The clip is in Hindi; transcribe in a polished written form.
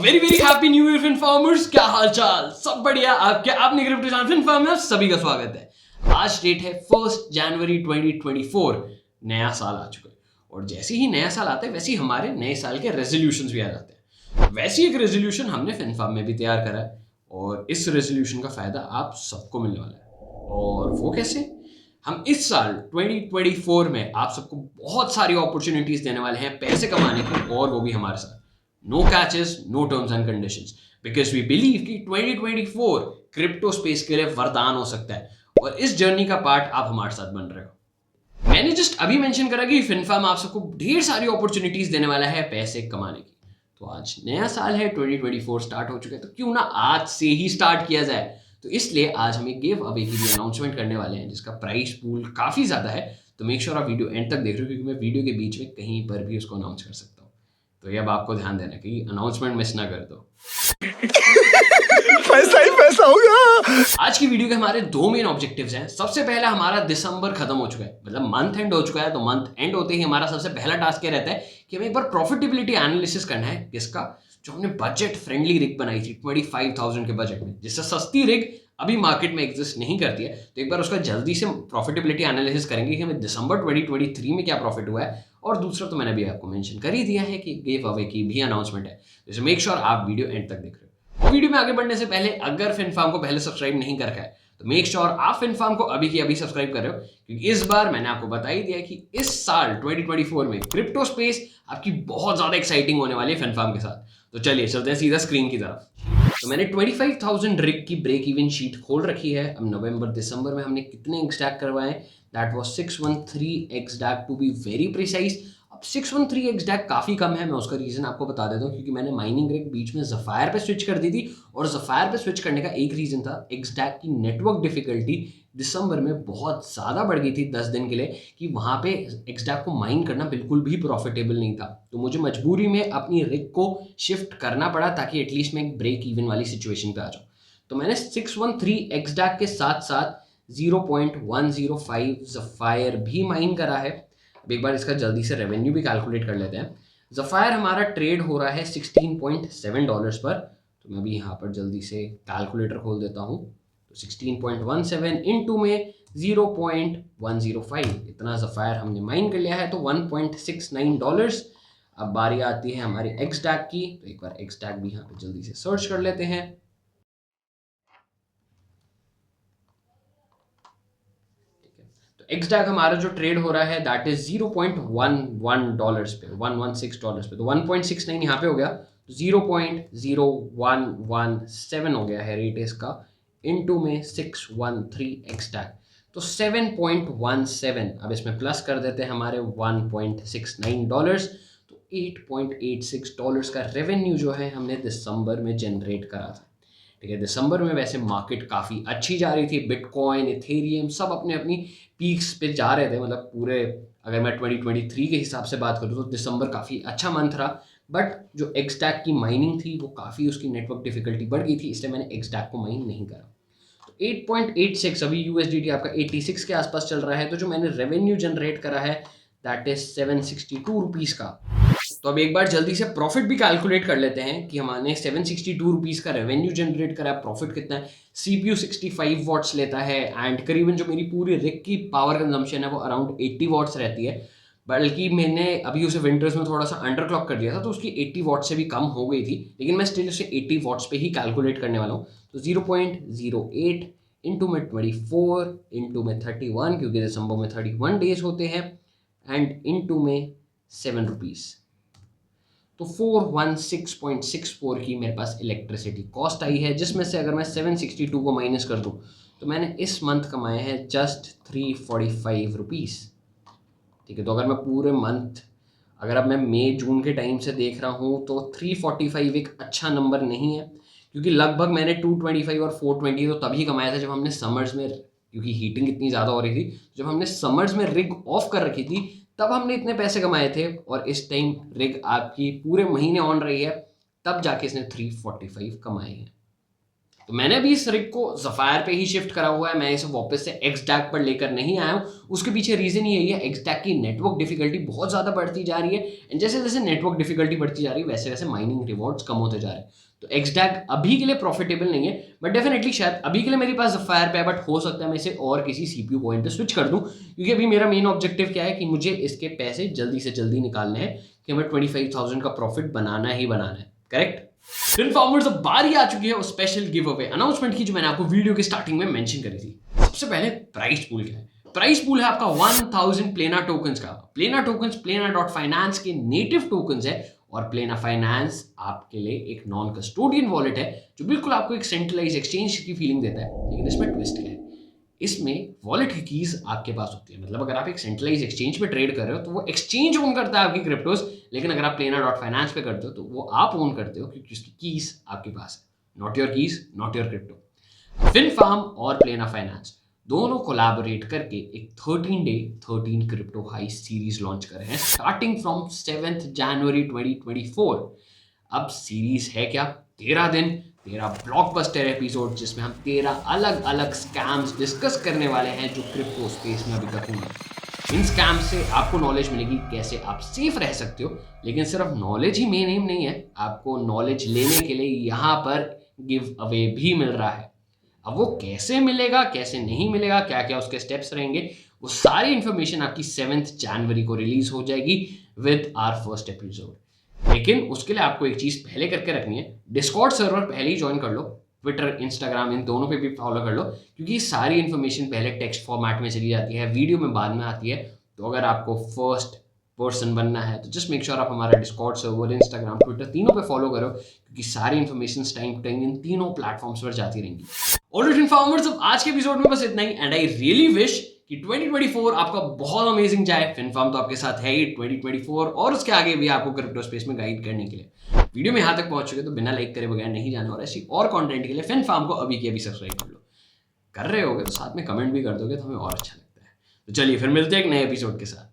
Very very happy new year fin farmers. क्या हाल चाल, सब बढ़िया। आपने क्रिप्टो चैनल फिन फार्मर्स सभी का स्वागत है। आज डेट है 1 जनवरी 2024। नया साल आ चुका है और जैसे ही नया साल आता है वैसे ही हमारे नए साल के रेजोल्यूशंस भी आ जाते हैं। वैसी एक रेजोल्यूशन हमने फिन फार्म में भी तैयार करा है और इस रेजोल्यूशन का फायदा आप सबको मिलने वाला है। और वो कैसे? हम इस साल 2024 में आप सबको बहुत सारी अपॉर्चुनिटीज देने वाले हैं पैसे कमाने की, और वो भी हमारे साथ। No catches, no terms and conditions, because we believe कि 2024 क्रिप्टो स्पेस के लिए वरदान हो सकता है और इस जर्नी का पार्ट आप हमारे साथ बन रहे हो। मैंने जस्ट अभी मेंशन करा कि फिनफार्म आप सबको ढेर सारी अपॉर्चुनिटीज देने वाला है पैसे कमाने की। तो आज नया साल है, 2024 स्टार्ट हो चुका है, तो क्यों ना आज से ही स्टार्ट किया जाए। तो इसलिए आज हम एक गिव अवे की भी अनाउंसमेंट करने वाले हैं जिसका प्राइस पूल काफी ज्यादा है। तो मेक श्योर आप वीडियो एंड तक देख रहे हो क्योंकि मैं वीडियो के बीच में कहीं पर भी उसको अनाउंस कर सकता हूँ। तो ये अब आपको ध्यान देना कि अनाउंसमेंट मिस ना कर दो। पैसा ही पैसा होगा। आज की वीडियो के हमारे दो मेन ऑब्जेक्टिव्स हैं। सबसे पहला, हमारा दिसंबर खत्म हो चुका है, मतलब मंथ एंड हो चुका है। तो मंथ एंड होते ही हमारा सबसे पहला टास्क क्या रहता है कि हमें एक बार प्रॉफिटेबिलिटी एनालिसिस करना है। किसका? जो हमने बजट फ्रेंडली रिग बनाई थी 25,000 के बजट में, जिससे सस्ती रिग अभी मार्केट में एग्जिस्ट नहीं करती है। तो एक बार उसका जल्दी से प्रॉफिटेबिलिटी एनालिसिस करेंगे कि हमें दिसंबर 2023 में क्या प्रॉफिट हुआ है। और दूसरा तो मैंने भी आपको मेंशन कर ही दिया है कि गिव अवे की भी अनाउंसमेंट है। जैसे मेक श्योर आप वीडियो एंड तक देख रहे हो। वीडियो में आगे बढ़ने से पहले अगर फिनफार्म को पहले सब्सक्राइब नहीं कर रखा है तो मेक श्योर आप फिनफार्म को अभी की अभी सब्सक्राइब कर रहे हो, क्योंकि इस बार मैंने आपको बता ही दिया कि इस साल 2024 में क्रिप्टो स्पेस आपकी बहुत ज्यादा एक्साइटिंग होने वाली है फिनफार्म के साथ। तो चलिए चलते हैं सीधा स्क्रीन की तरफ। तो मैंने 25,000 रिग की ब्रेक इवन शीट खोल रखी है। अब नवंबर दिसंबर में हमने कितने एक्सटैक करवाए? That was 613 exact to be very precise. अब 613 एक्सडैक काफ़ी कम है। मैं उसका रीज़न आपको बता देता हूँ, क्योंकि मैंने माइनिंग रिग बीच में ज़फायर पे स्विच कर दी थी और ज़फायर पे स्विच करने का एक रीज़न था, एक्सडैक की नेटवर्क डिफिकल्टी दिसंबर में बहुत ज़्यादा बढ़ गई थी 10 दिन के लिए, कि वहाँ पे एक्सडैक को माइन करना बिल्कुल भी प्रॉफिटेबल नहीं था। तो मुझे मजबूरी में अपनी रिग को शिफ्ट करना पड़ा ताकि एटलीस्ट मैं एक ब्रेक इवन वाली सिचुएशन पे आ जाऊँ। तो मैंने 613 एक्सडैक के साथ साथ 0.105 ज़फायर भी माइन करा है। अब एक बार इसका जल्दी से रेवेन्यू भी कैलकुलेट कर लेते हैं। ज़फायर हमारा ट्रेड हो रहा है $16.7 पर। तो मैं अभी यहाँ पर जल्दी से कैलकुलेटर खोल देता हूँ। तो 16.17 इनटू में 0.105, इतना ज़फायर हमने माइन कर लिया है, तो $1.69। अब बारी आती है हमारी एक्सडैक की। तो एक बार एक्सडैक भी यहाँ पे जल्दी से सर्च कर लेते हैं। एक्सडैक हमारा जो ट्रेड हो रहा है दैट इज $0.11 पे, $116 पे। तो 1.69 यहाँ पे हो गया, 0.0117 हो गया है रेट इसका, इनटू में 613 एक्सटैक, तो 7.17। अब इसमें प्लस कर देते हैं हमारे $1.69, तो $8.86 का रेवेन्यू जो है हमने दिसंबर में जनरेट करा था। ठीक है, दिसंबर में वैसे मार्केट काफ़ी अच्छी जा रही थी, बिटकॉइन, इथेरियम सब अपने अपनी पीक्स पे जा रहे थे। मतलब पूरे, अगर मैं 2023 के हिसाब से बात करूँ तो दिसंबर काफ़ी अच्छा मंथ रहा। बट जो एक्सटैक की माइनिंग थी वो काफ़ी, उसकी नेटवर्क डिफिकल्टी बढ़ गई थी, इसलिए मैंने एक्सटैक को माइन नहीं करा। तो 8.86, अभी यूएसडीटी आपका 86 के आसपास चल रहा है। तो जो मैंने रेवेन्यू जनरेट करा है दैट इज 762 रुपीज़ का। तो अब एक बार जल्दी से प्रॉफिट भी कैलकुलेट कर लेते हैं कि हमने 762 रुपीज़ का रेवेन्यू जनरेट करा है। प्रॉफिट कितना है? सीपीयू 65 वॉट्स लेता है एंड करीबन जो मेरी पूरी रिग की पावर कंजम्पशन है वो अराउंड 80 वॉट्स रहती है। बल्कि मैंने अभी उसे विंटर्स में थोड़ा सा अंडर क्लॉक कर दिया था, तो उसकी 80 वॉट से भी कम हो गई थी, लेकिन मैं स्टिल उसे 80 वॉट्स पे ही कैलकुलेट करने वाला हूँ। तो 0.08 इंटू में 24 इंटू में 31, क्योंकि दिसंबर में 31 डेज होते हैं, एंड इंटू में 7 रुपीज़, तो 416.64 की मेरे पास इलेक्ट्रिसिटी कॉस्ट आई है, जिसमें से अगर मैं 762 को माइनस कर दूं तो मैंने इस मंथ कमाए हैं जस्ट 345 रुपीज़। ठीक है, तो अगर मैं पूरे मंथ, अगर अब मैं मई जून के टाइम से देख रहा हूँ तो 345 एक अच्छा नंबर नहीं है, क्योंकि लगभग मैंने 225 और 420 तो तभी कमाया था जब हमने समर्स में, क्योंकि हीटिंग इतनी ज़्यादा हो रही थी, जब हमने समर्स में रिग ऑफ कर रखी थी तब हमने इतने पैसे कमाए थे। और इस टाइम रिग आपकी पूरे महीने ऑन रही है, तब जाके इसने 345 कमाए हैं। तो मैंने भी इस रिग को ज़फायर पे ही शिफ्ट करा हुआ है, मैं इसे वापस से एक्सडैक पर लेकर नहीं आया हूँ। उसके पीछे रीज़न यही है, एक्सडैक की नेटवर्क डिफिकल्टी बहुत ज़्यादा बढ़ती जा रही है एंड जैसे जैसे नेटवर्क डिफिकल्टी बढ़ती जा रही है वैसे वैसे माइनिंग रिवॉर्ड्स कम होते जा रहे हैं। तो एक्सडैक अभी के लिए प्रॉफिटेबल नहीं है, बट डेफिनेटली शायद अभी के लिए मेरे पास ज़फायर पे है, बट हो सकता है मैं इसे और किसी CPU कॉइन पे स्विच कर दूँ, क्योंकि अभी मेरा मेन ऑब्जेक्टिव क्या है कि मुझे इसके पैसे जल्दी से जल्दी निकालने हैं कि हमें 25,000 का प्रॉफिट बनाना ही बनाना है। करेक्ट? फिनफार्मर्स, अब बारी आ चुकी है उस स्पेशल गिव अवे अनाउंसमेंट की जो मैंने आपको वीडियो के स्टार्टिंग में मेंशन करी थी। सबसे पहले प्राइस पूल क्या है? प्राइस पूल है आपका 1000 प्लेना टोकन्स का। प्लेना टोकन्स प्लेना.फाइनेंस के नेटिव टोकन्स है और प्लेना फाइनेंस आपके लिए एक नॉन कस्टोडियन वॉलेट है जो बिल्कुल आपको एक सेंट्रलाइज एक्सचेंज की फीलिंग देता है। लेकिन इसमें ट्विस्ट क्या है, इसमें वॉलेट की कीज आपके पास होती है। मतलब अगर आप एक सेंट्रलाइज एक्सचेंज पे ट्रेड कर रहे हो तो वो एक्सचेंज ओन करता है आपकी क्रिप्टोस, लेकिन अगर आप प्लेना.फाइनेंस पे करते हो तो वो आप ओन करते हो क्योंकि उसकी कीज आपके पास है। Not your keys, not your crypto. Finfarm और प्लेना फाइनेंस दोनों कोलैबोरेट करके एक 13 day 13 crypto high series launch कर रहे हैं स्टार्टिंग फ्रॉम 7 जनवरी 2024। अब सीरीज है क्या? 13 दिन, 13 ब्लॉकबस्टर एपिसोड जिसमें हम 13 अलग अलग स्कैम्स डिस्कस करने वाले हैं जो क्रिप्टो स्पेस में अभी तक हुए। इन स्कैम्स से आपको नॉलेज मिलेगी कैसे आप सेफ रह सकते हो, लेकिन सिर्फ नॉलेज ही मेन एम नहीं है, आपको नॉलेज लेने के लिए यहाँ पर गिव अवे भी मिल रहा है। अब वो कैसे मिलेगा, कैसे नहीं मिलेगा, क्या क्या उसके स्टेप्स रहेंगे, वो सारी इन्फॉर्मेशन आपकी 7 जनवरी को रिलीज हो जाएगी विद आवर फर्स्ट एपिसोड। लेकिन उसके लिए आपको एक चीज पहले करके रखनी है, डिस्कॉर्ड सर्वर पहले ही ज्वाइन कर लो, ट्विटर इंस्टाग्राम इन दोनों पे भी फॉलो कर लो, क्योंकि सारी इन्फॉर्मेशन पहले टेक्स्ट फॉर्मेट में चली जाती है, वीडियो में बाद में आती है। तो अगर आपको फर्स्ट पर्सन बनना है तो जस्ट मेक श्योर आप हमारा डिस्कॉर्ड सर्वर, इंस्टाग्राम, ट्विटर तीनों पे फॉलो करो, क्योंकि सारी इन्फॉर्मेशन टाइम टू टाइम इन तीनों प्लेटफॉर्म्स पर जाती रहेंगी। ऑलराइट इन्फॉर्मर्स, अब आज के एपिसोड में बस इतना ही एंड आई रियली विश कि 2024 आपका बहुत अमेजिंग जाए। फिनफार्म तो आपके साथ है ही 2024 और उसके आगे भी आपको क्रिप्टो स्पेस में गाइड करने के लिए। वीडियो में यहाँ तक पहुंच चुके तो बिना लाइक करे बगैर नहीं जाना, और ऐसी और कंटेंट के लिए फिनफार्म को अभी के अभी सब्सक्राइब कर लो। कर रहे होगे तो साथ में कमेंट भी कर दोगे तो हमें और अच्छा लगता है। तो चलिए फिर मिलते हैं एक नए एपिसोड के साथ।